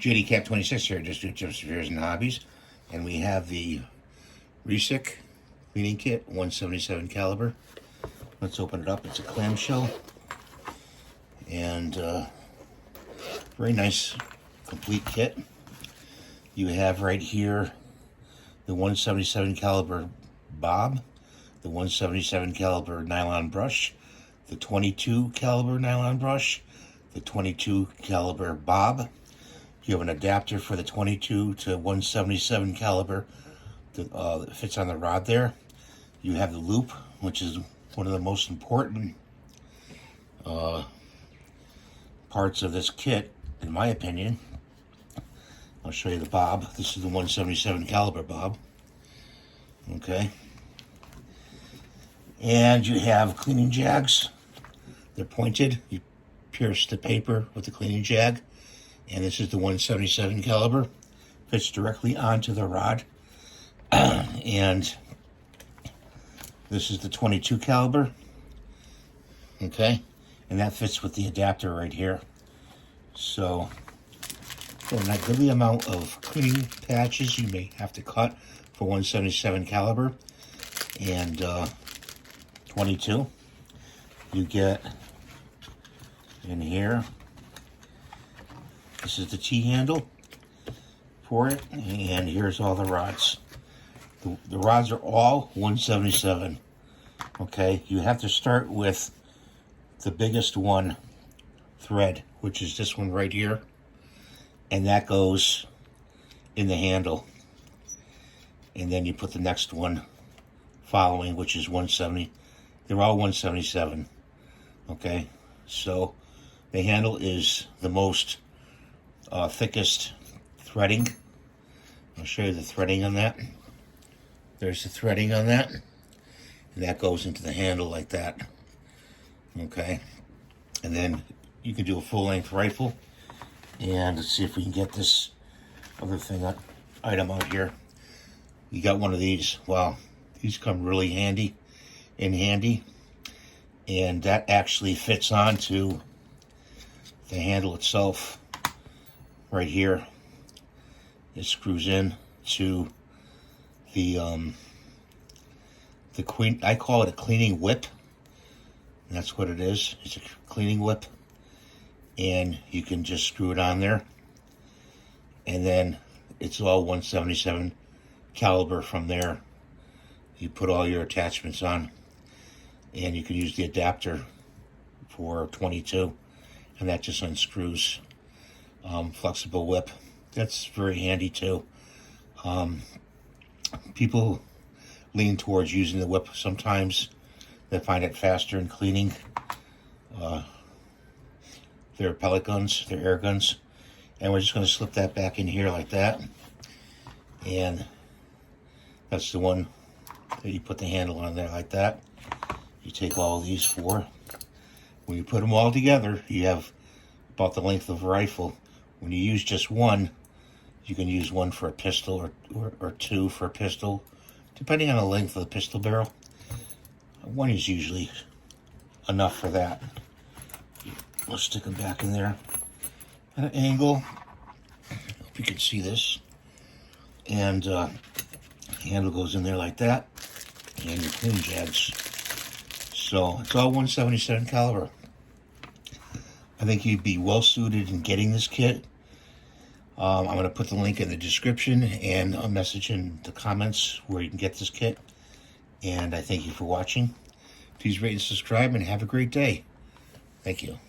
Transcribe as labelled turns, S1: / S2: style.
S1: JD Cap 26 here, just do tips, repairs, and hobbies. And we have the Resic cleaning kit, 177 caliber. Let's open it up. It's a clamshell. And very nice, complete kit. You have right here the 177 caliber bob, the 177 caliber nylon brush, the 22 caliber nylon brush, the 22 caliber bob. You have an adapter for the 22 to 177 caliber that fits on the rod there. You have the loop, which is one of the most important parts of this kit, in my opinion. I'll show you the bob. This is the 177 caliber bob. Okay. And you have cleaning jags. They're pointed. You pierce the paper with the cleaning jag. And this is the 177 caliber. Fits directly onto the rod. And this is the 22 caliber. Okay. And that fits with the adapter right here. So, for a goodly amount of cleaning patches you may have to cut for 177 caliber and 22. You get in here, this is the T-handle for it, and here's all the rods. The rods are all 177. Okay, you have to start with the biggest one thread, which is this one right here, and that goes in the handle. And then you put the next one following, which is 170. They're all 177. Okay, so the handle is the most thickest threading. I'll show you the threading on that. There's the threading on that, and that goes into the handle like that. Okay, and then you can do a full-length rifle. And let's see if we can get this other thing, item out here. You got one of these. Wow, these come really handy, and that actually fits onto the handle itself right here. It screws in to the queen. I call it a cleaning whip. And that's what it is. It's a cleaning whip, and you can just screw it on there, and then it's all 177 caliber from there. You put all your attachments on, and you can use the adapter for 22, and that just unscrews. Flexible whip. That's very handy too. People lean towards using the whip sometimes. They find it faster in cleaning their pellet guns, their air guns. And we're just going to slip that back in here like that. And that's the one that you put the handle on there like that. You take all of these four. When you put them all together, you have about the length of a rifle. When you use just one, you can use one for a pistol or two for a pistol, depending on the length of the pistol barrel. One is usually enough for that. We'll stick them back in there at an angle. Hope you can see this. And the handle goes in there like that. And your clean jags. So it's all 177 caliber. I think you'd be well suited in getting this kit. I'm going to put the link in the description and a message in the comments where you can get this kit. And I thank you for watching. Please rate and subscribe and have a great day. Thank you.